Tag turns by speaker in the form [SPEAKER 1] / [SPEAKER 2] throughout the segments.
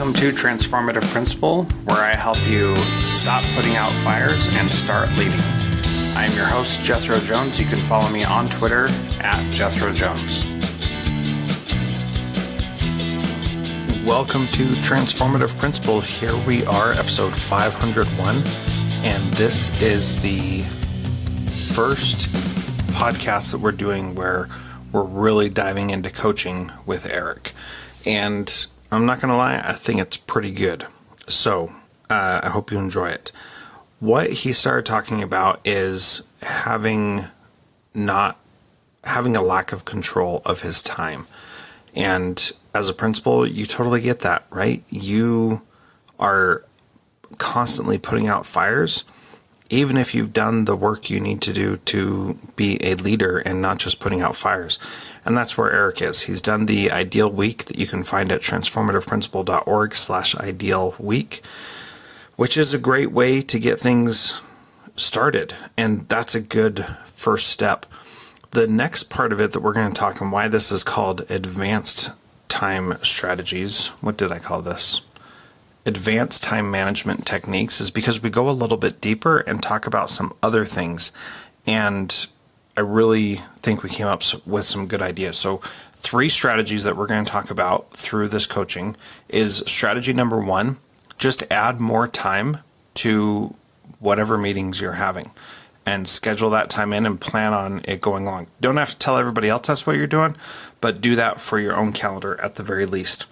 [SPEAKER 1] Welcome to Transformative Principal, where I help you stop putting out fires and start leading. I am your host, Jethro Jones. You can follow me on Twitter at Jethro Jones. Welcome to Transformative Principal. Here we are, episode 501, and this is the first podcast that we're doing where we're really diving into coaching with Eric. And I'm not going to lie, I think it's pretty good. So I hope you enjoy it. What he started talking about is having a lack of control of his time. And as a principal, you totally get that, right? You are constantly putting out fires, even if you've done the work you need to do to be a leader and not just putting out fires. And that's where Eric is. He's done the Ideal Week that you can find at transformativeprincipal.org/ideal week, which is a great way to get things started. And that's a good first step. The next part of it that we're going to talk on why this is called advanced time strategies. What did I call this? Advanced time management techniques is because we go a little bit deeper and talk about some other things. And I really think we came up with some good ideas. So 3 strategies that we're going to talk about through this coaching is strategy number 1, just add more time to whatever meetings you're having and schedule that time in and plan on it going long. Don't have to tell everybody else that's what you're doing, but do that for your own calendar at the very least.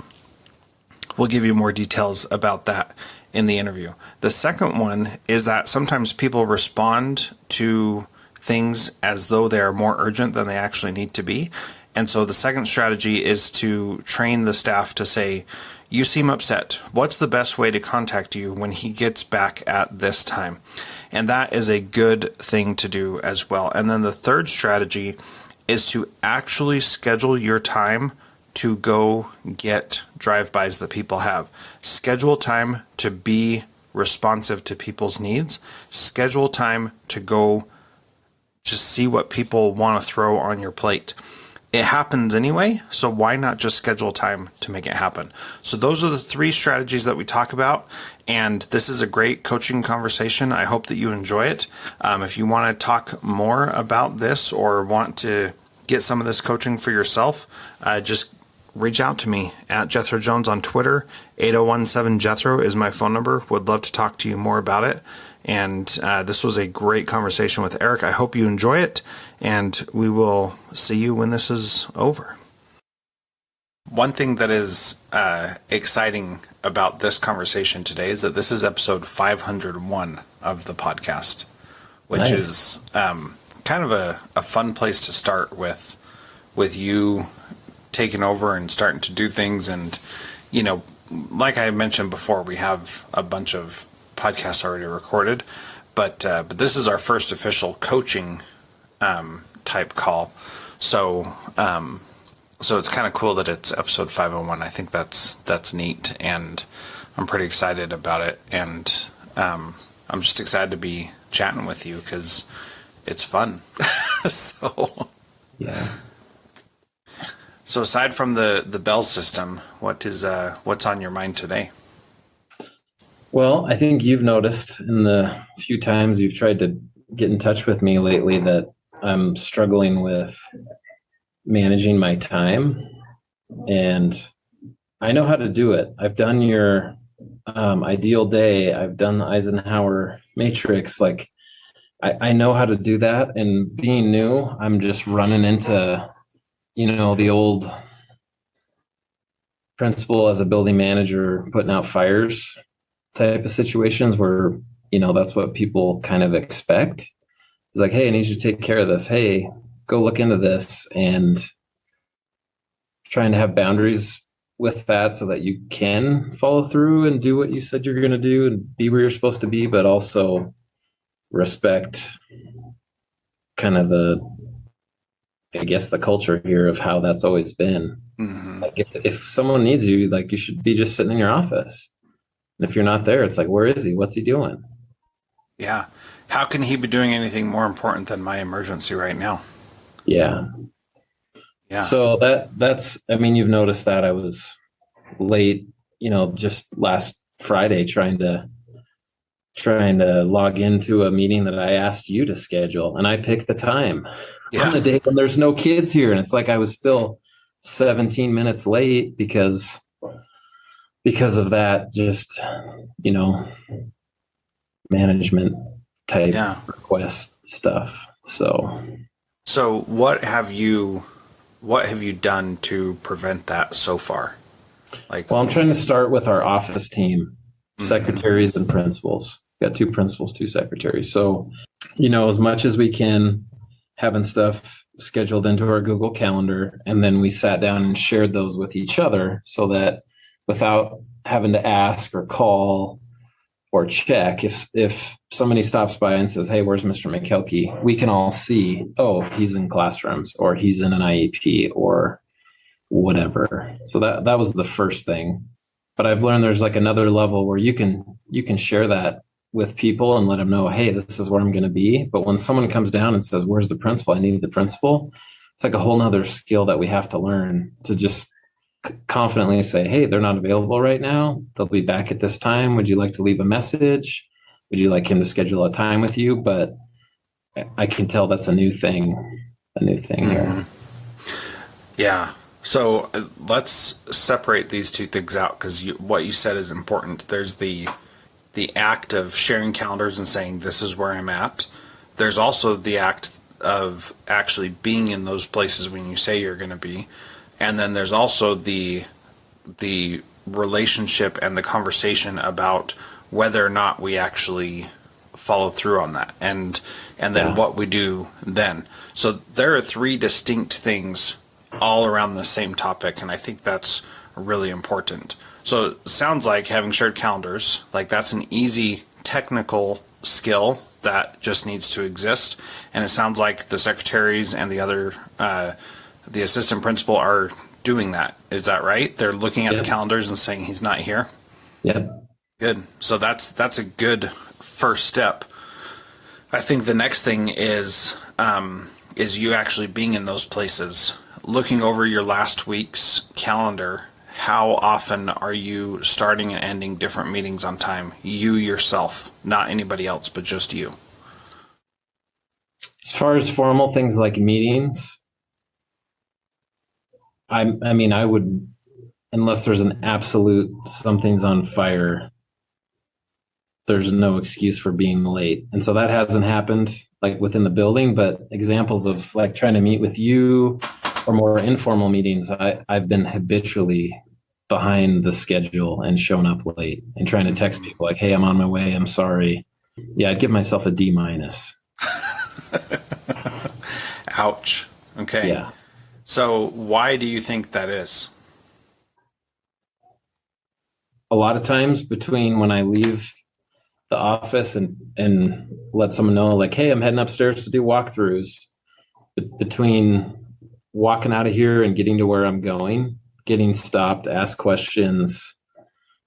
[SPEAKER 1] We'll give you more details about that in the interview. The second one is that sometimes people respond to things as though they are more urgent than they actually need to be. And so the second strategy is to train the staff to say, you seem upset. What's the best way to contact you when he gets back at this time? And that is a good thing to do as well. And then the third strategy is to actually schedule your time to go get drive-bys that people have. Schedule time to be responsive to people's needs. Schedule time to go just see what people want to throw on your plate. It happens anyway, so why not just schedule time to make it happen? So those are the 3 strategies that we talk about, and this is a great coaching conversation. I hope that you enjoy it. If you want to talk more about this or want to get some of this coaching for yourself, just reach out to me at Jethro Jones on Twitter. 8017 Jethro is my phone number. Would love to talk to you more about it. And this was a great conversation with Eric. I hope you enjoy it, and we will see you when this is over. One thing that is exciting about this conversation today is that this is episode 501 of the podcast, which is kind of a fun place to start with you taking over and starting to do things. And, you know, like I mentioned before, we have a bunch of podcasts already recorded, but this is our first official coaching type call. So it's kind of cool that it's episode 501. I think that's neat, and I'm pretty excited about it. And I'm just excited to be chatting with you because it's fun. So yeah. So aside from the bell system, what's on your mind today?
[SPEAKER 2] Well, I think you've noticed in the few times you've tried to get in touch with me lately that I'm struggling with managing my time, and I know how to do it. I've done your ideal day. I've done the Eisenhower matrix. Like I know how to do that, and being new, I'm just running into, the old principal as a building manager, putting out fires type of situations where, that's what people kind of expect. It's like, hey, I need you to take care of this. Hey, go look into this, and trying to have boundaries with that so that you can follow through and do what you said you're going to do and be where you're supposed to be, but also respect kind of the culture here of how that's always been. Mm-hmm. Like if someone needs you, like, you should be just sitting in your office. And if you're not there, it's like, where is he? What's he doing?
[SPEAKER 1] Yeah. How can he be doing anything more important than my emergency right now?
[SPEAKER 2] Yeah. Yeah. So that's, you've noticed that I was late just last Friday trying to log into a meeting that I asked you to schedule, and I picked the time on the day when there's no kids here, and it's like I was still 17 minutes late because of that, just management type request stuff. So
[SPEAKER 1] what have you done to prevent that so far?
[SPEAKER 2] Well, I'm trying to start with our office team, secretaries and principals. Got 2 principals, 2 secretaries. So, as much as we can, having stuff scheduled into our Google Calendar, and then we sat down and shared those with each other so that without having to ask or call or check, if somebody stops by and says, "Hey, where's Mr. Makelky?" we can all see, oh, he's in classrooms, or he's in an IEP, or whatever. So that was the first thing. But I've learned there's like another level where you can share that with people and let them know, hey, this is where I'm going to be. But when someone comes down and says, "Where's the principal? I need the principal," it's like a whole nother skill that we have to learn to just confidently say, "Hey, they're not available right now. They'll be back at this time. Would you like to leave a message? Would you like him to schedule a time with you?" But I can tell that's a new thing here.
[SPEAKER 1] Yeah. So let's separate these 2 things out, because what you said is important. There's the act of sharing calendars and saying, "This is where I'm at." There's also the act of actually being in those places when you say you're going to be. And then there's also the relationship and the conversation about whether or not we actually follow through on that, and then what we do then. So there are 3 distinct things all around the same topic, and I think that's really important. So it sounds like having shared calendars, like that's an easy technical skill that just needs to exist. And it sounds like the secretaries and the other, the assistant principal are doing that. Is that right? They're looking at the calendars and saying he's not here?
[SPEAKER 2] Yep.
[SPEAKER 1] Good. So that's a good first step. I think the next thing is you actually being in those places, looking over your last week's calendar. How often are you starting and ending different meetings on time? You yourself, not anybody else, but just you.
[SPEAKER 2] As far as formal things like meetings, I mean, I would, unless there's an absolute something's on fire, there's no excuse for being late. And so that hasn't happened like within the building, but examples of like trying to meet with you or more informal meetings, I've been habitually behind the schedule and shown up late and trying to text people like, "Hey, I'm on my way. I'm sorry." Yeah, I'd give myself a D-.
[SPEAKER 1] Ouch. Okay.
[SPEAKER 2] Yeah.
[SPEAKER 1] So why do you think that is?
[SPEAKER 2] A lot of times between when I leave the office and let someone know like, "Hey, I'm heading upstairs to do walkthroughs," between walking out of here and getting to where I'm going, getting stopped, ask questions.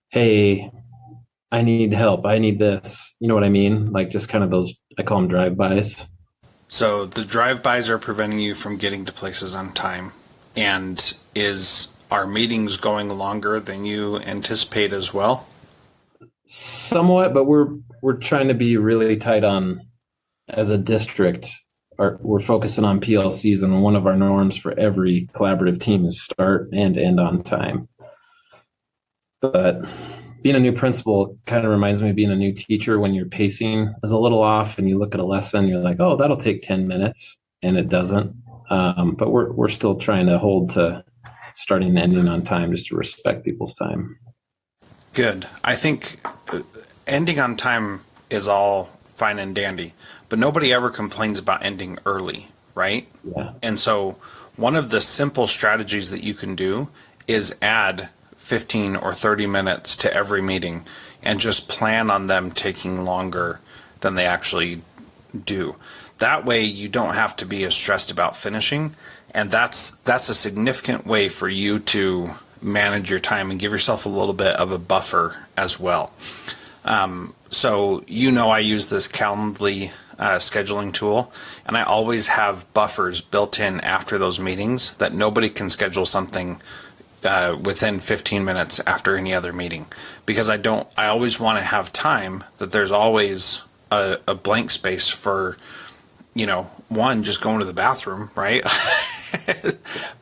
[SPEAKER 2] "Hey, I need help. I need this." You know what I mean? Like just kind of those, I call them drive-bys.
[SPEAKER 1] So the drive-bys are preventing you from getting to places on time. And are meetings going longer than you anticipate as well?
[SPEAKER 2] Somewhat, but we're trying to be really tight on, as a district, we're focusing on PLCs, and one of our norms for every collaborative team is start and end on time. But being a new principal kind of reminds me of being a new teacher. When your pacing is a little off and you look at a lesson, you're like, "Oh, that'll take 10 minutes," and it doesn't. But we're still trying to hold to starting and ending on time just to respect people's time.
[SPEAKER 1] Good. I think ending on time is all fine and dandy, but nobody ever complains about ending early, right?
[SPEAKER 2] Yeah.
[SPEAKER 1] And so one of the simple strategies that you can do is add 15 or 30 minutes to every meeting and just plan on them taking longer than they actually do. That way you don't have to be as stressed about finishing, and that's a significant way for you to manage your time and give yourself a little bit of a buffer as well. So I use this Calendly scheduling tool, and I always have buffers built in after those meetings that nobody can schedule something within 15 minutes after any other meeting, because I always want to have time that there's always a blank space for, one, just going to the bathroom, right?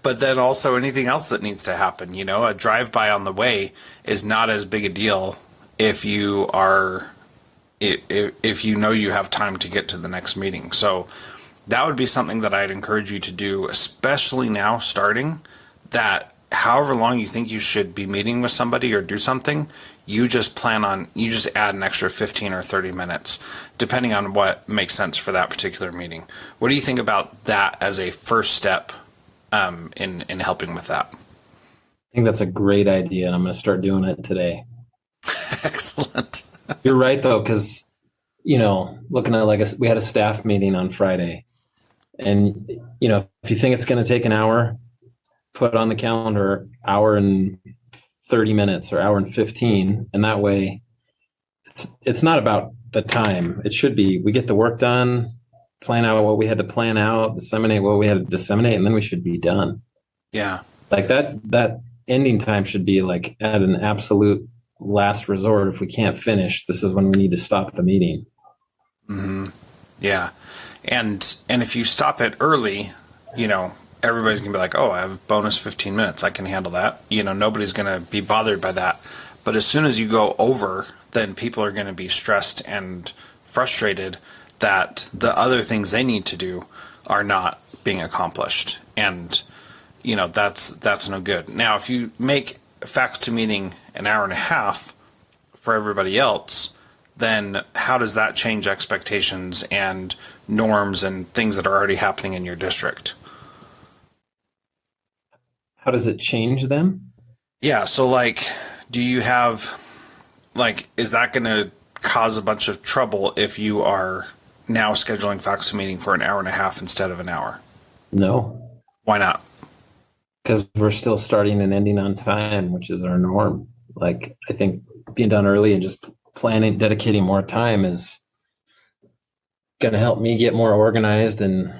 [SPEAKER 1] But then also anything else that needs to happen, a drive-by on the way is not as big a deal if you are, if you know you have time to get to the next meeting. So that would be something that I'd encourage you to do, especially now starting, that however long you think you should be meeting with somebody or do something, you just add an extra 15 or 30 minutes, depending on what makes sense for that particular meeting. What do you think about that as a first step in helping with that?
[SPEAKER 2] I think that's a great idea, and I'm going to start doing it today.
[SPEAKER 1] Excellent.
[SPEAKER 2] You're right, though, because, looking at we had a staff meeting on Friday, and, if you think it's going to take an hour, put on the calendar hour and 30 minutes or hour and 15. And that way it's not about the time. It should be, we get the work done, plan out what we had to plan out, disseminate what we had to disseminate, and then we should be done.
[SPEAKER 1] Yeah.
[SPEAKER 2] Like that ending time should be like at an absolute last resort. If we can't finish, this is when we need to stop the meeting.
[SPEAKER 1] Mm-hmm. Yeah. And if you stop it early, everybody's going to be like, oh, I have bonus 15 minutes. I can handle that. Nobody's going to be bothered by that. But as soon as you go over, then people are going to be stressed and frustrated that the other things they need to do are not being accomplished. And, that's no good. Now, if you make fax to meeting an hour and a half for everybody else, then how does that change expectations and norms and things that are already happening in your district?
[SPEAKER 2] How does it change them?
[SPEAKER 1] Yeah. So do you have, is that going to cause a bunch of trouble if you are now scheduling fax meeting for an hour and a half instead of an hour?
[SPEAKER 2] No.
[SPEAKER 1] Why not?
[SPEAKER 2] Because we're still starting and ending on time, which is our norm. I think being done early and just dedicating more time is going to help me get more organized and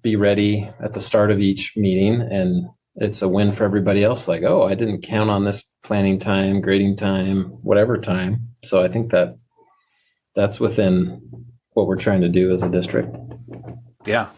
[SPEAKER 2] be ready at the start of each meeting. And it's a win for everybody else. I didn't count on this planning time, grading time, whatever time. So I think that's within what we're trying to do as a district.
[SPEAKER 1] Yeah,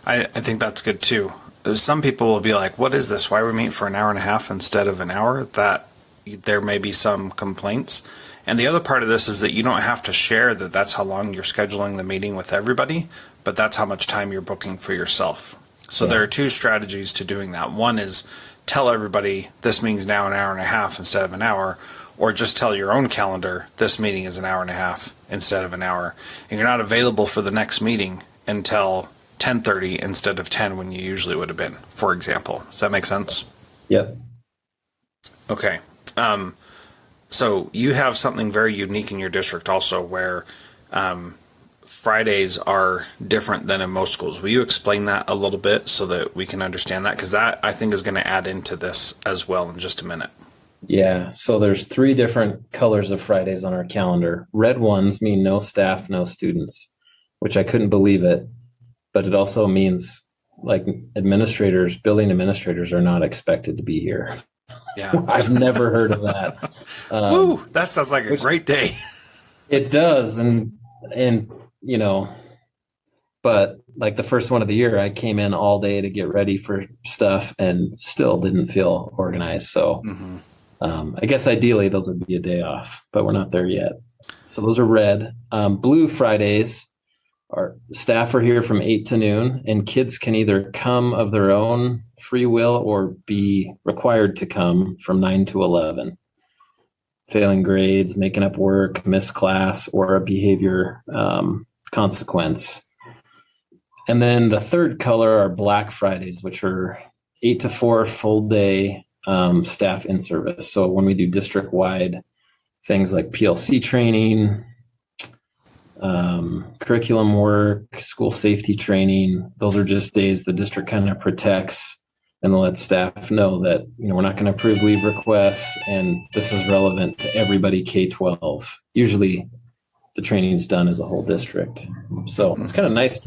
[SPEAKER 1] I think that's good too. Some people will be like, what is this? Why are we meeting for an hour and a half instead of an hour? That there may be some complaints. And the other part of this is that you don't have to share that that's how long you're scheduling the meeting with everybody, but that's how much time you're booking for yourself. So There are two strategies to doing that. One is tell everybody this meeting's now an hour and a half instead of an hour, or just tell your own calendar this meeting is an hour and a half instead of an hour. And you're not available for the next meeting until 10:30 instead of 10 when you usually would have been, for example. Does that make sense?
[SPEAKER 2] Yep.
[SPEAKER 1] Okay. So you have something very unique in your district also where Fridays are different than in most schools. Will you explain that a little bit so that we can understand that? Because that, I think, is going to add into this as well in just a minute.
[SPEAKER 2] Yeah. So there's 3 different colors of Fridays on our calendar. Red ones mean no staff, no students, which I couldn't believe it. But it also means building administrators are not expected to be here.
[SPEAKER 1] Yeah.
[SPEAKER 2] I've never heard of that.
[SPEAKER 1] Woo, that sounds like a great day.
[SPEAKER 2] It does. And but the first one of the year, I came in all day to get ready for stuff and still didn't feel organized. So I guess ideally those would be a day off, but we're not there yet. So those are red. Blue Fridays, our staff are here from 8 to noon, and kids can either come of their own free will or be required to come from 9 to 11. Failing grades, making up work, missed class, or a behavior consequence. And then the third color are Black Fridays, which are 8 to 4 full day staff in service. So when we do district-wide things like PLC training, curriculum work, school safety training, those are just days the district kind of protects and let staff know that, we're not going to approve leave requests, and this is relevant to everybody K-12. Usually the training is done as a whole district. So it's kind of nice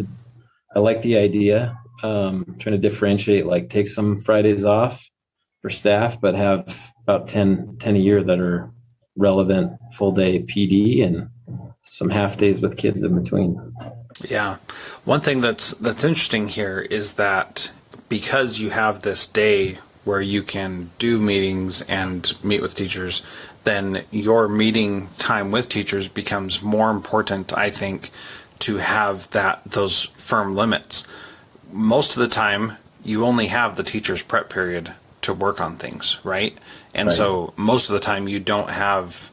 [SPEAKER 2] I like the idea, trying to differentiate, take some Fridays off, for staff, but have about 10 a year that are relevant full day PD and some half days with kids in between.
[SPEAKER 1] Yeah. One thing that's interesting here is that because you have this day where you can do meetings and meet with teachers, then your meeting time with teachers becomes more important, I think, to have those firm limits. Most of the time, you only have the teacher's prep period to work on things, right? And
[SPEAKER 2] Right.
[SPEAKER 1] so most of the time you don't have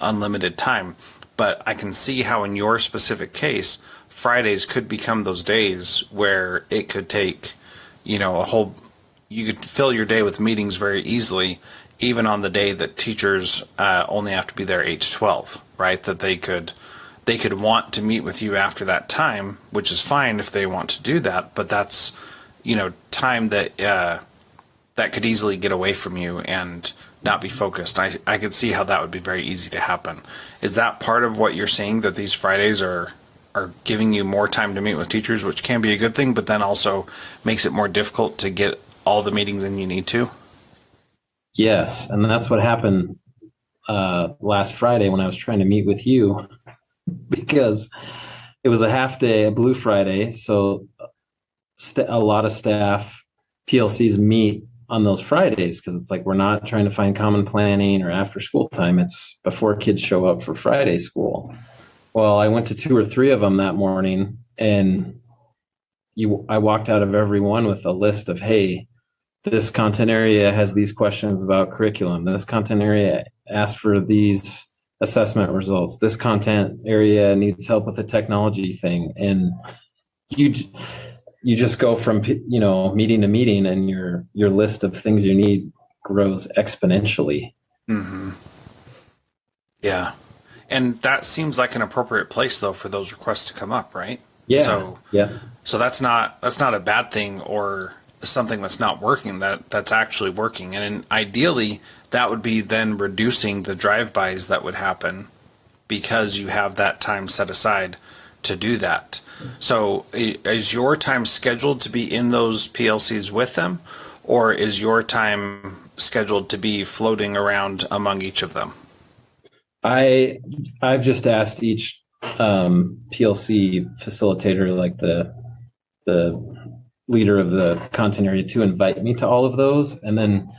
[SPEAKER 1] unlimited time. But I can see how in your specific case, Fridays could become those days where it could take, you could fill your day with meetings very easily, even on the day that teachers only have to be there 8 to 12, right? That they could want to meet with you after that time, which is fine if they want to do that, but that's, time that that could easily get away from you and not be focused. I could see how that would be very easy to happen. Is that part of what you're seeing, that these Fridays are giving you more time to meet with teachers, which can be a good thing, but then also makes it more difficult to get all the meetings in you need to?
[SPEAKER 2] Yes, and that's what happened last Friday when I was trying to meet with you, because it was a half day, a Blue Friday. So a lot of staff PLCs meet on those Fridays because it's like we're not trying to find common planning or after school time. It's before kids show up for Friday school. Well, I went to 2 or 3 of them that morning, and I walked out of every one with a list of, hey, this content area has these questions about curriculum. This content area asked for these assessment results. This content area needs help with a technology thing. And you just go from, meeting to meeting, and your list of things you need grows exponentially.
[SPEAKER 1] Mm-hmm. Yeah. And that seems like an appropriate place, though, for those requests to come up, right?
[SPEAKER 2] Yeah.
[SPEAKER 1] So that's not a bad thing or something that's not working. That's actually working. And ideally, that would be then reducing the drive-bys that would happen because you have that time set aside to do that. So is your time scheduled to be in those PLCs with them, or is your time scheduled to be floating around among each of them?
[SPEAKER 2] I've just asked each PLC facilitator, like the leader of the content area, to invite me to all of those, and then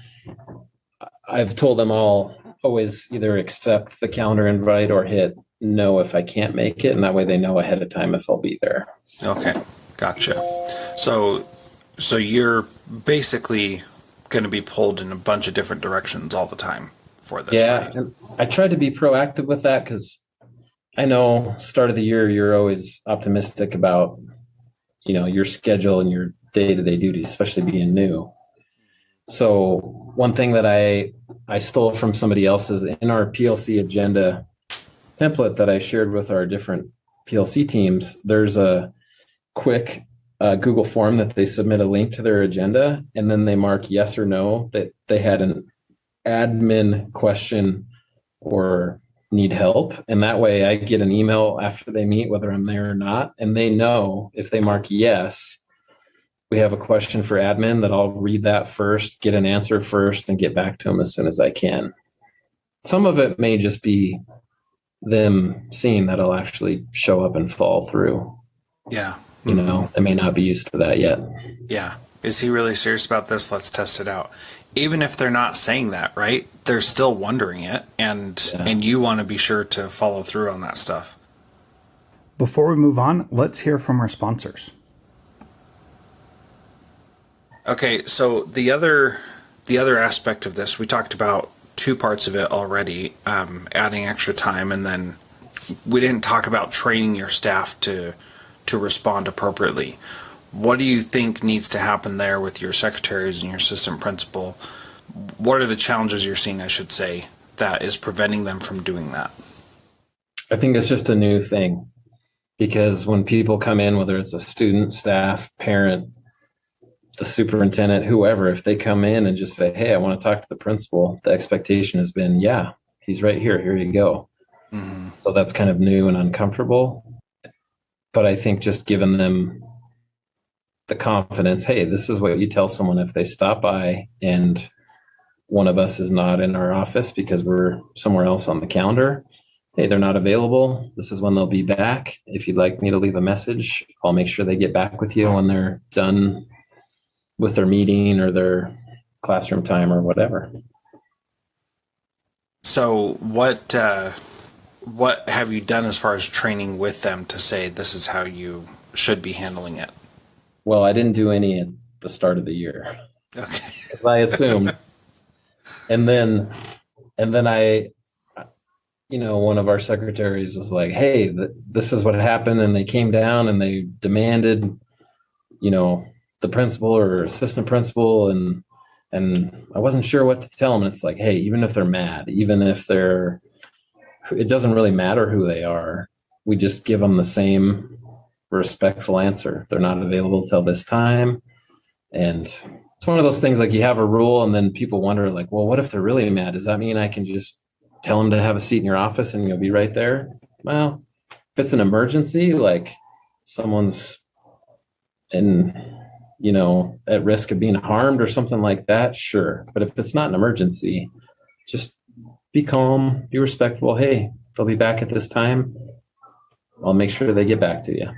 [SPEAKER 2] I've told them all always either accept the calendar invite or hit no if I can't make it, and that way they know ahead of time if I'll be there.
[SPEAKER 1] Okay, gotcha. So you're basically going to be pulled in a bunch of different directions all the time for this.
[SPEAKER 2] Yeah,
[SPEAKER 1] right?
[SPEAKER 2] and I tried to be proactive with that because I know start of the year you're always optimistic about your schedule and your day-to-day duties, especially being new. So one thing that I stole from somebody else is in our PLC agenda template that I shared with our different PLC teams, there's a quick Google form that they submit a link to their agenda, and then they mark yes or no that they had an admin question or need help. And that way I get an email after they meet, whether I'm there or not. And they know if they mark yes, we have a question for admin, that I'll read that first, get an answer first, and get back to them as soon as I can. Some of it may just be them seeing that I'll actually show up and fall through.
[SPEAKER 1] Yeah.
[SPEAKER 2] They may not be used to that yet.
[SPEAKER 1] Yeah. Is he really serious about this? Let's test it out. Even if they're not saying that, right? They're still wondering it, and you want to be sure to follow through on that stuff.
[SPEAKER 3] Before we move on, let's hear from our sponsors.
[SPEAKER 1] Okay, so the other aspect of this, we talked about 2 parts of it already, adding extra time, and then we didn't talk about training your staff to respond appropriately. What do you think needs to happen there with your secretaries and your assistant principal? What are the challenges you're seeing, I should say, that is preventing them from doing that?
[SPEAKER 2] I think it's just a new thing, because when people come in, whether it's a student, staff, parent, the superintendent, whoever, if they come in and just say, hey, I want to talk to the principal, the expectation has been, yeah, he's right here. Here you go. Mm-hmm. So that's kind of new and uncomfortable. But I think just giving them the confidence, hey, this is what you tell someone if they stop by, and one of us is not in our office because we're somewhere else on the calendar. Hey, they're not available. This is when they'll be back. If you'd like me to leave a message, I'll make sure they get back with you when they're done with their meeting or their classroom time or whatever.
[SPEAKER 1] So what have you done as far as training with them to say this is how you should be handling it?
[SPEAKER 2] Well, I didn't do any at the start of the year.
[SPEAKER 1] Okay.
[SPEAKER 2] I assumed. and then I, one of our secretaries was like, hey, this is what happened. And they came down and they demanded, the principal or assistant principal. And I wasn't sure what to tell them. And it's like, hey, even if they're mad, even if it doesn't really matter who they are. We just give them the same respectful answer. They're not available till this time. And it's one of those things, like, you have a rule and then people wonder, like, well, what if they're really mad? Does that mean I can just tell them to have a seat in your office and you'll be right there? Well, if it's an emergency, like someone's at risk of being harmed or something like that, sure. But if it's not an emergency, just be calm, be respectful. Hey, they'll be back at this time. I'll make sure they get back to you.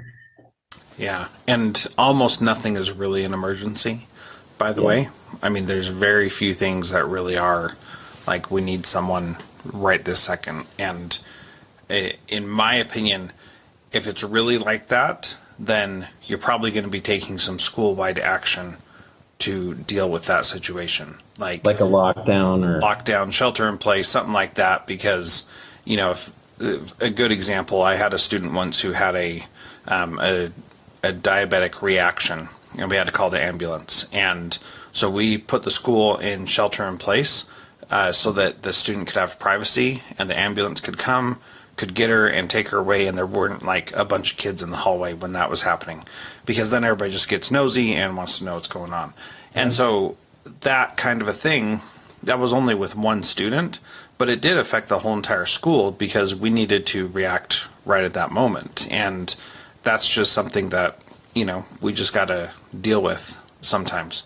[SPEAKER 1] Yeah. And almost nothing is really an emergency, by the way. I mean, there's very few things that really are like, we need someone right this second. And in my opinion, if it's really like that, then you're probably going to be taking some school-wide action to deal with that situation. Like
[SPEAKER 2] a lockdown,
[SPEAKER 1] shelter in place, something like that. Because, if a good example, I had a student once who had a diabetic reaction, and we had to call the ambulance. And so we put the school in shelter in place so that the student could have privacy and the ambulance could come, could get her and take her away, and there weren't like a bunch of kids in the hallway when that was happening, because then everybody just gets nosy and wants to know what's going on. And so that kind of a thing, that was only with one student, but it did affect the whole entire school because we needed to react right at that moment. And that's just something that, we just got to deal with sometimes.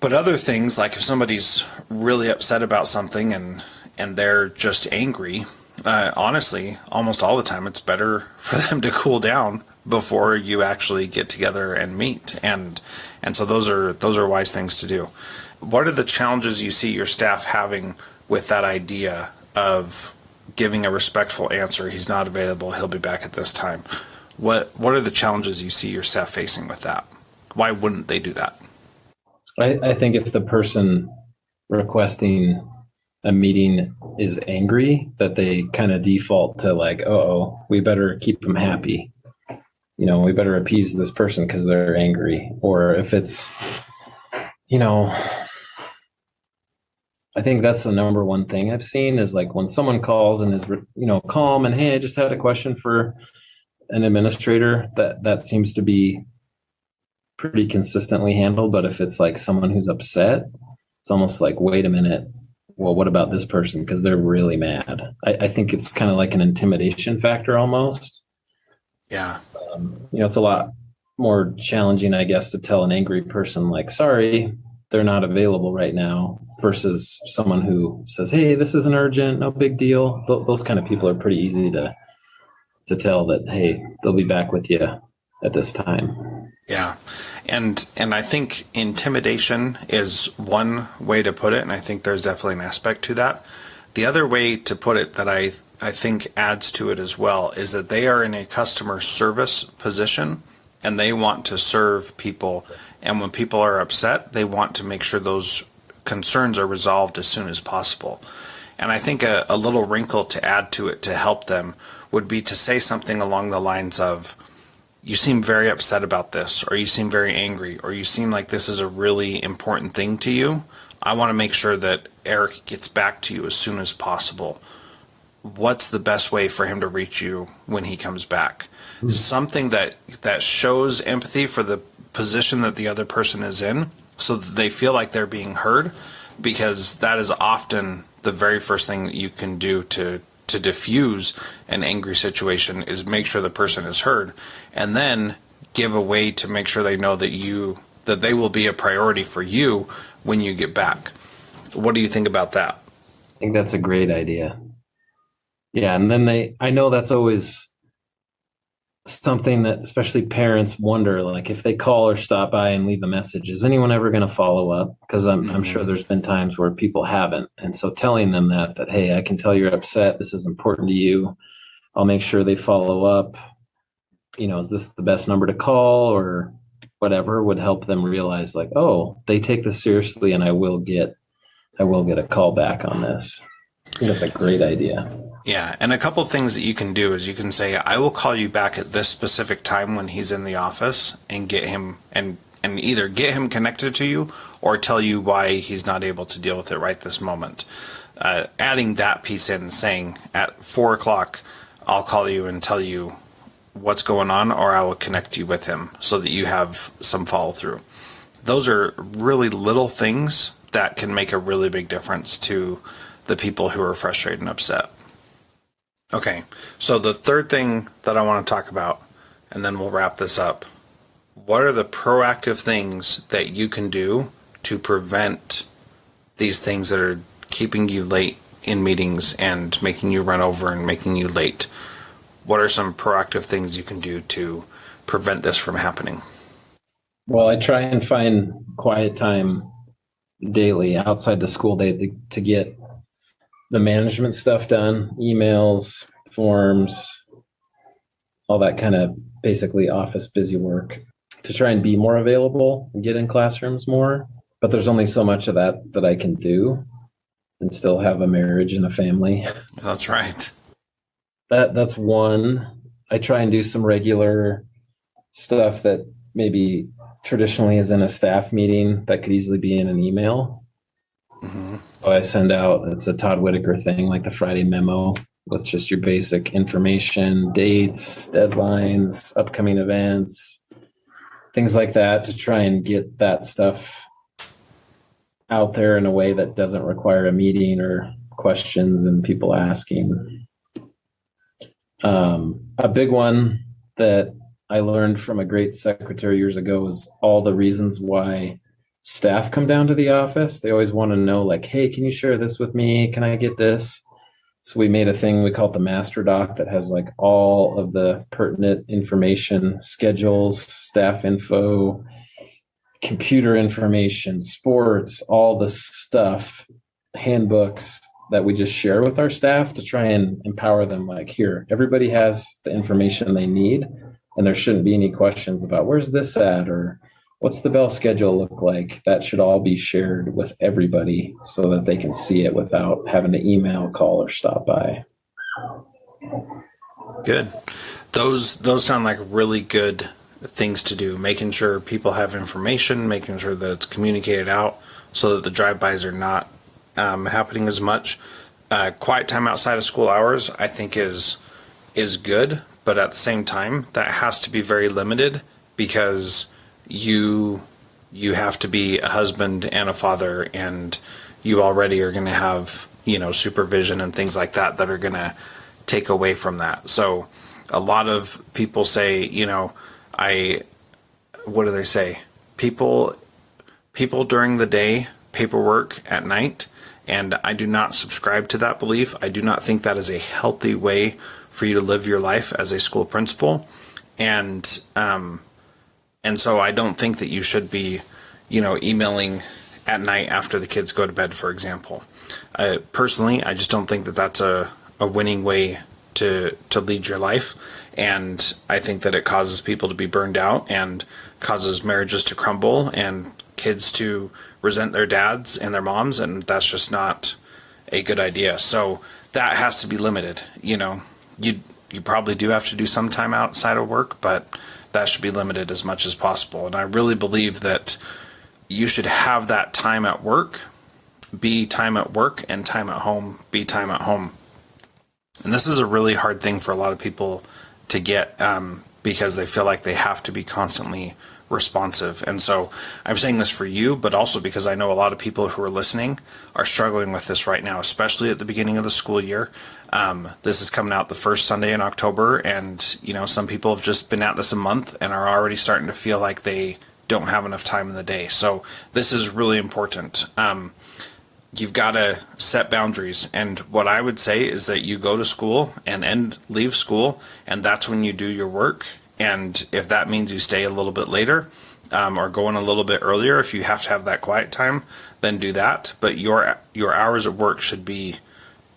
[SPEAKER 1] But other things, like if somebody's really upset about something and they're just angry, honestly, almost all the time, it's better for them to cool down before you actually get together and meet. And so those are wise things to do. What are the challenges you see your staff having with that idea of giving a respectful answer? He's not available. He'll be back at this time. What are the challenges you see your staff facing with that? Why wouldn't they do that?
[SPEAKER 2] I think if the person requesting a meeting is angry, that they kind of default to like, oh, we better keep them happy. We better appease this person because they're angry. Or if it's, I think that's the number one thing I've seen is like when someone calls and is, calm and, hey, I just had a question for an administrator, that seems to be pretty consistently handled. But if it's like someone who's upset, it's almost like, wait a minute, well, what about this person? Because they're really mad. I think it's kind of like an intimidation factor almost.
[SPEAKER 1] Yeah.
[SPEAKER 2] It's a lot more challenging, I guess, to tell an angry person like, sorry, they're not available right now, versus someone who says, hey, this isn't urgent, no big deal. Those kind of people are pretty easy to tell that, hey, they'll be back with you at this time.
[SPEAKER 1] Yeah. And I think intimidation is one way to put it, and I think there's definitely an aspect to that. The other way to put it that I think adds to it as well is that they are in a customer service position and they want to serve people. And when people are upset, they want to make sure those concerns are resolved as soon as possible. And I think a little wrinkle to add to it to help them would be to say something along the lines of, you seem very upset about this, or you seem very angry, or you seem like this is a really important thing to you. I want to make sure that Eric gets back to you as soon as possible. What's the best way for him to reach you when he comes back? Mm-hmm. Something that shows empathy for the position that the other person is in, so that they feel like they're being heard, because that is often the very first thing that you can do to diffuse an angry situation, is make sure the person is heard, and then give a way to make sure they know that they will be a priority for you when you get back. What do you think about that?
[SPEAKER 2] I think that's a great idea. Yeah. And then I know that's always something that especially parents wonder, like if they call or stop by and leave a message, is anyone ever going to follow up? Because I'm sure there's been times where people haven't. And so telling them that, hey, I can tell you're upset. This is important to you. I'll make sure they follow up. Is this the best number to call or whatever, would help them realize like, oh, they take this seriously and I will get a call back on this. I think that's a great idea.
[SPEAKER 1] Yeah, and a couple of things that you can do is you can say, I will call you back at this specific time when he's in the office, and get him and either get him connected to you or tell you why he's not able to deal with it right this moment. Adding that piece in, saying at 4:00, I'll call you and tell you what's going on, or I will connect you with him so that you have some follow through. Those are really little things that can make a really big difference to the people who are frustrated and upset. Okay, so the third thing that I want to talk about, and then we'll wrap this up. What are the proactive things that you can do to prevent these things that are keeping you late in meetings and making you run over and making you late? What are some proactive things you can do to prevent this from happening?
[SPEAKER 2] Well, I try and find quiet time daily outside the school day to get the management stuff done, emails, forms, all that kind of basically office busy work, to try and be more available and get in classrooms more. But there's only so much of that I can do and still have a marriage and a family.
[SPEAKER 1] That's right.
[SPEAKER 2] That's one. I try and do some regular stuff that maybe traditionally is in a staff meeting that could easily be in an email. Mm-hmm. So I send out, it's a Todd Whitaker thing, like the Friday memo with just your basic information, dates, deadlines, upcoming events, things like that, to try and get that stuff out there in a way that doesn't require a meeting or questions and people asking. A big one that I learned from a great secretary years ago is all the reasons why staff come down to the office. They always want to know, like, hey, can you share this with me? Can I get this? So we made a thing we call it the master doc that has like all of the pertinent information, schedules, staff info, computer information, sports, all the stuff, handbooks that we just share with our staff to try and empower them. Like, here, everybody has the information they need, and there shouldn't be any questions about where's this at or what's the bell schedule look like. That should all be shared with everybody so that they can see it without having to email, call, or stop by.
[SPEAKER 1] Good. Those sound like really good things to do. Making sure people have information, making sure that it's communicated out so that the drive-bys are not happening as much. Quiet time outside of school hours, I think, is good, but at the same time, that has to be very limited, because you have to be a husband and a father, and you already are going to have, supervision and things like that are going to take away from that. So a lot of people say, what do they say? People during the day, paperwork at night. And I do not subscribe to that belief. I do not think that is a healthy way for you to live your life as a school principal. And so I don't think that you should be, emailing at night after the kids go to bed, for example. Personally, I just don't think that that's a winning way to lead your life. And I think that it causes people to be burned out and causes marriages to crumble and kids to resent their dads and their moms, and that's just not a good idea. So that has to be limited. You probably do have to do some time outside of work, but that should be limited as much as possible. And I really believe that you should have that time at work be time at work, and time at home be time at home. And this is a really hard thing for a lot of people to get, because they feel like they have to be constantly responsive. And so I'm saying this for you, but also because I know a lot of people who are listening are struggling with this right now, especially at the beginning of the school year. This is coming out the first Sunday in October, and some people have just been at this a month and are already starting to feel like they don't have enough time in the day. So this is really important. you've got to set boundaries. And what I would say is that you go to school and leave school, and that's when you do your work. And if that means you stay a little bit later, or go in a little bit earlier, if you have to have that quiet time, then do that. But your hours at work should be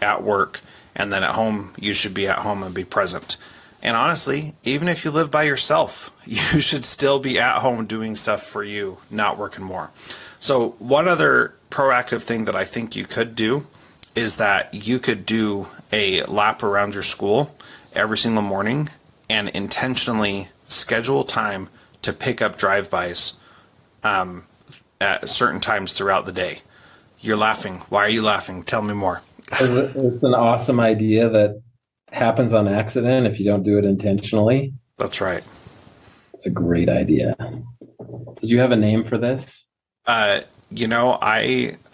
[SPEAKER 1] at work, and then at home you should be at home and be present. And honestly, even if you live by yourself, you should still be at home doing stuff for you, not working more. So one other proactive thing that I think you could do is that you could do a lap around your school every single morning and intentionally schedule time to pick up drive-bys at certain times throughout the day. You're laughing. Why are you laughing? Tell me more.
[SPEAKER 2] It's an awesome idea that happens on accident if you don't do it intentionally.
[SPEAKER 1] That's right.
[SPEAKER 2] It's a great idea. Did you have a name for this?
[SPEAKER 1] I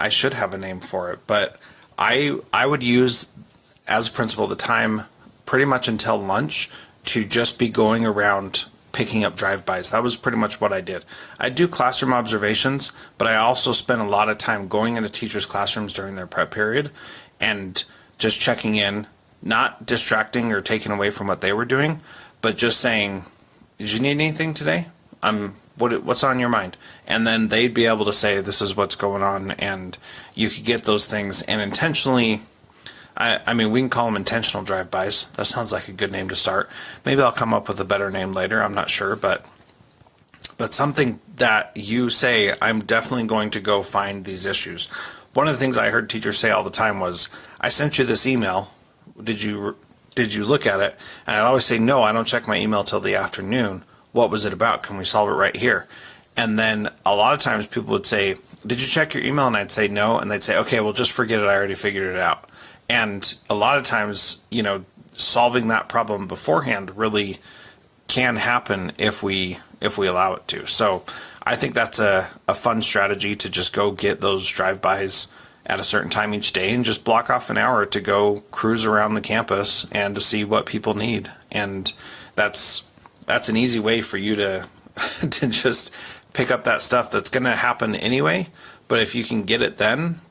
[SPEAKER 1] should have a name for it, but I would use, as a principal, the time pretty much until lunch to just be going around picking up drive-bys. That was pretty much what I did. I do classroom observations, but I also spent a lot of time going into teachers' classrooms during their prep period and just checking in, not distracting or taking away from what they were doing, but just saying, did you need anything today? What's on your mind? And then they'd be able to say, this is what's going on, and you could get those things and intentionally, I mean, we can call them intentional drive-bys. That sounds like a good name to start. Maybe I'll come up with a better name later. I'm not sure, but something that you say, I'm definitely going to go find these issues. One of the things I heard teachers say all the time was, I sent you this email. Did you look at it? And I'd always say, no, I don't check my email till the afternoon. What was it about? Can we solve it right here? And then a lot of times people would say, did you check your email? And I'd say no. And they'd say, okay, well, just forget it. I already figured it out. And a lot of times, solving that problem beforehand really can happen if we allow it to. So I think that's a fun strategy to just go get those drive-bys at a certain time each day and just block off an hour to go cruise around the campus and to see what people need. And that's an easy way for you to to just pick up that stuff that's going to happen anyway. But if you can get it then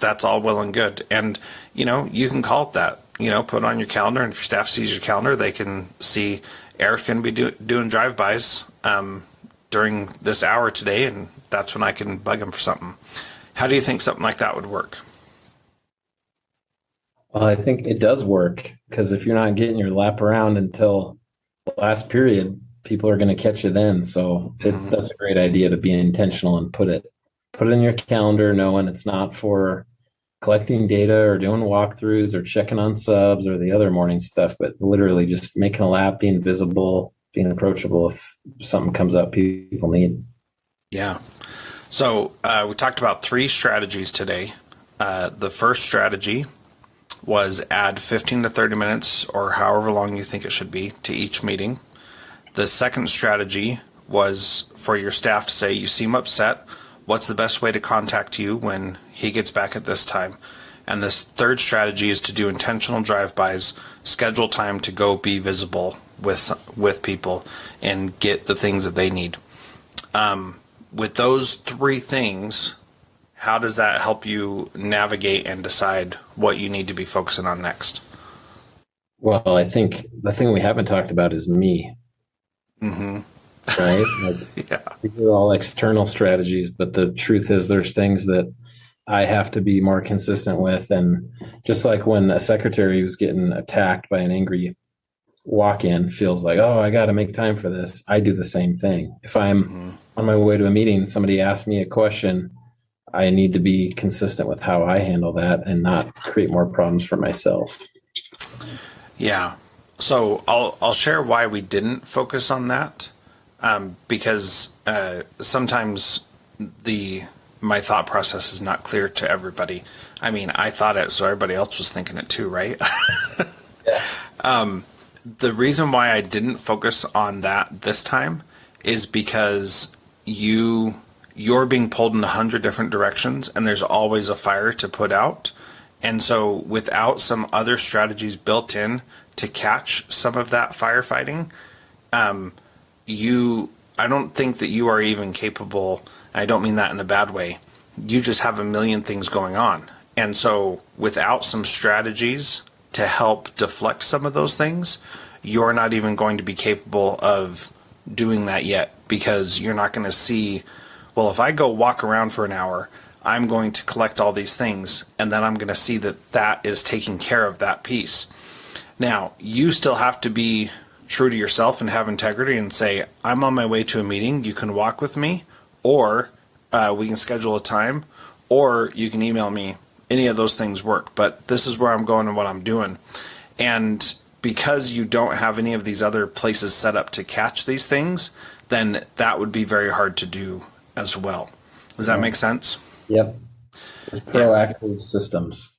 [SPEAKER 1] that's all well and good. And, you can call it that, put it on your calendar. And if your staff sees your calendar, they can see Eric's going to be doing drive-bys during this hour today. And that's when I can bug him for something. How do you think something like that would work?
[SPEAKER 2] Well, I think it does work, because if you're not getting your lap around until the last period, people are going to catch you then. So that's a great idea to be intentional and put it in your calendar, knowing it's not for collecting data or doing walkthroughs or checking on subs or the other morning stuff, but literally just making a lap, being visible, being approachable if something comes up people need.
[SPEAKER 1] Yeah. So we talked about 3 strategies today. The first strategy was add 15 to 30 minutes or however long you think it should be to each meeting. The second strategy was for your staff to say, you seem upset. What's the best way to contact you when he gets back at this time? And this third strategy is to do intentional drive-bys, schedule time to go be visible with people and get the things that they need. With those 3 things, how does that help you navigate and decide what you need to be focusing on next?
[SPEAKER 2] Well, I think the thing we haven't talked about is me.
[SPEAKER 1] Mm-hmm.
[SPEAKER 2] Right?
[SPEAKER 1] Yeah.
[SPEAKER 2] These are all external strategies, but the truth is there's things that I have to be more consistent with. And just like when a secretary who's getting attacked by an angry walk-in feels like, oh, I got to make time for this, I do the same thing. If I'm on my way to a meeting, somebody asks me a question, I need to be consistent with how I handle that and not create more problems for myself.
[SPEAKER 1] Yeah. So I'll share why we didn't focus on that, because sometimes my thought process is not clear to everybody. I mean, I thought it, so everybody else was thinking it too, right? The reason why I didn't focus on that this time is because you're being pulled in 100 different directions, and there's always a fire to put out. And so without some other strategies built in to catch some of that firefighting, I don't think that you are even capable, I don't mean that in a bad way, you just have a million things going on. And so without some strategies to help deflect some of those things, you're not even going to be capable of doing that yet, because you're not going to see, well, if I go walk around for an hour, I'm going to collect all these things, and then I'm going to see that that is taking care of that piece. Now, you still have to be true to yourself and have integrity and say, I'm on my way to a meeting. You can walk with me, or we can schedule a time, or you can email me. Any of those things work, but this is where I'm going and what I'm doing. And because you don't have any of these other places set up to catch these things, then that would be very hard to do as well. Does that make sense?
[SPEAKER 2] Yep. It's proactive systems.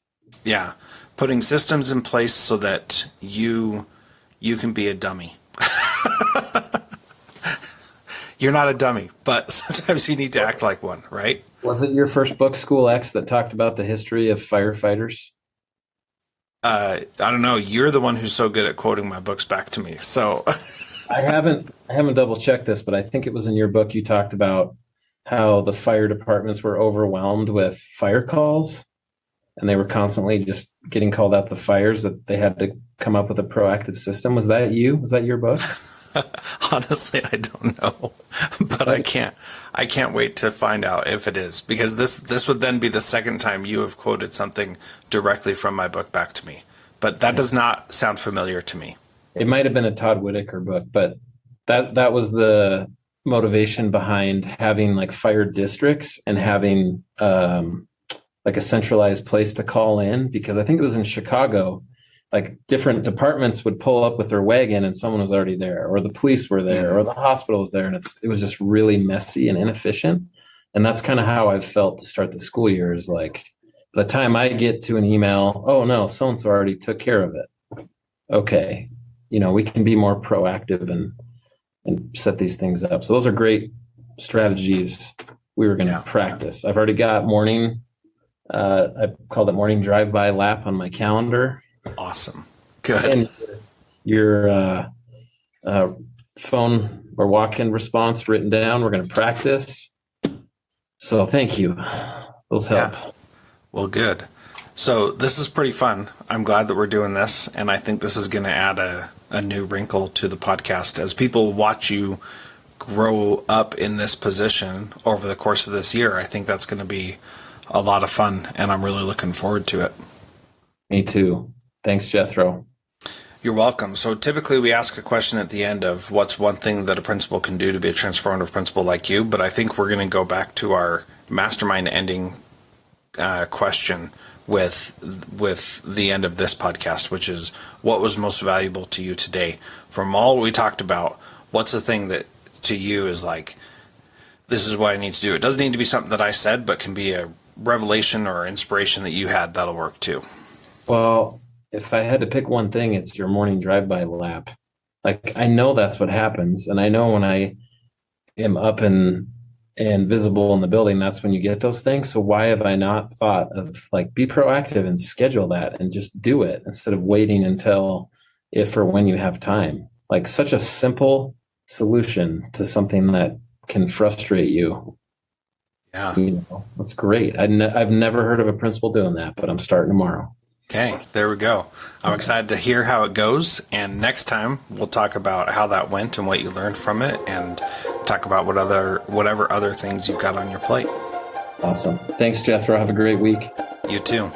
[SPEAKER 1] Yeah. Putting systems in place so that you can be a dummy. You're not a dummy, but sometimes you need to act like one, right?
[SPEAKER 2] Was it your first book, School X, that talked about the history of firefighters?
[SPEAKER 1] I don't know. You're the one who's so good at quoting my books back to me. So
[SPEAKER 2] I haven't double checked this, but I think it was in your book you talked about how the fire departments were overwhelmed with fire calls, and they were constantly just getting called out the fires, that they had to come up with a proactive system. Was that you? Was that your book?
[SPEAKER 1] Honestly, I don't know, but I can't wait to find out if it is, because this would then be the second time you have quoted something directly from my book back to me. But that does not sound familiar to me.
[SPEAKER 2] It might have been a Todd Whitaker book, but that was the motivation behind having like fire districts and having like a centralized place to call in, because I think it was in Chicago. Like different departments would pull up with their wagon and someone was already there, or the police were there, or the hospital was there. And it was just really messy and inefficient. And that's kind of how I've felt to start the school year, is like, by the time I get to an email, oh no, so-and-so already took care of it. Okay. We can be more proactive and set these things up. So those are great strategies we were going to practice. I've already got I called it morning drive-by lap on my calendar.
[SPEAKER 1] Awesome. Good.
[SPEAKER 2] And your phone or walk-in response written down. We're going to practice. So thank you. Those help.
[SPEAKER 1] Yeah. Well, good. So this is pretty fun. I'm glad that we're doing this, and I think this is going to add a new wrinkle to the podcast as people watch you grow up in this position over the course of this year. I think that's going to be a lot of fun, and I'm really looking forward to it.
[SPEAKER 2] Me too. Thanks, Jethro.
[SPEAKER 1] You're welcome. So typically we ask a question at the end of what's one thing that a principal can do to be a transformative principal like you, but I think we're going to go back to our mastermind ending question with the end of this podcast, which is what was most valuable to you today? From all we talked about, what's the thing that to you is like, this is what I need to do? It doesn't need to be something that I said, but can be a revelation or inspiration that you had. That'll work too.
[SPEAKER 2] Well, if I had to pick one thing, it's your morning drive-by lap. Like, I know that's what happens. And I know when I am up and visible in the building, that's when you get those things. So why have I not thought of like, be proactive and schedule that and just do it instead of waiting until if or when you have time? Like, such a simple solution to something that can frustrate you.
[SPEAKER 1] Yeah.
[SPEAKER 2] That's great. I've never heard of a principal doing that, but I'm starting tomorrow.
[SPEAKER 1] Okay, there we go. I'm excited to hear how it goes. And next time we'll talk about how that went and what you learned from it, and talk about whatever other things you've got on your plate.
[SPEAKER 2] Awesome. Thanks, Jethro. Have a great week.
[SPEAKER 1] You too.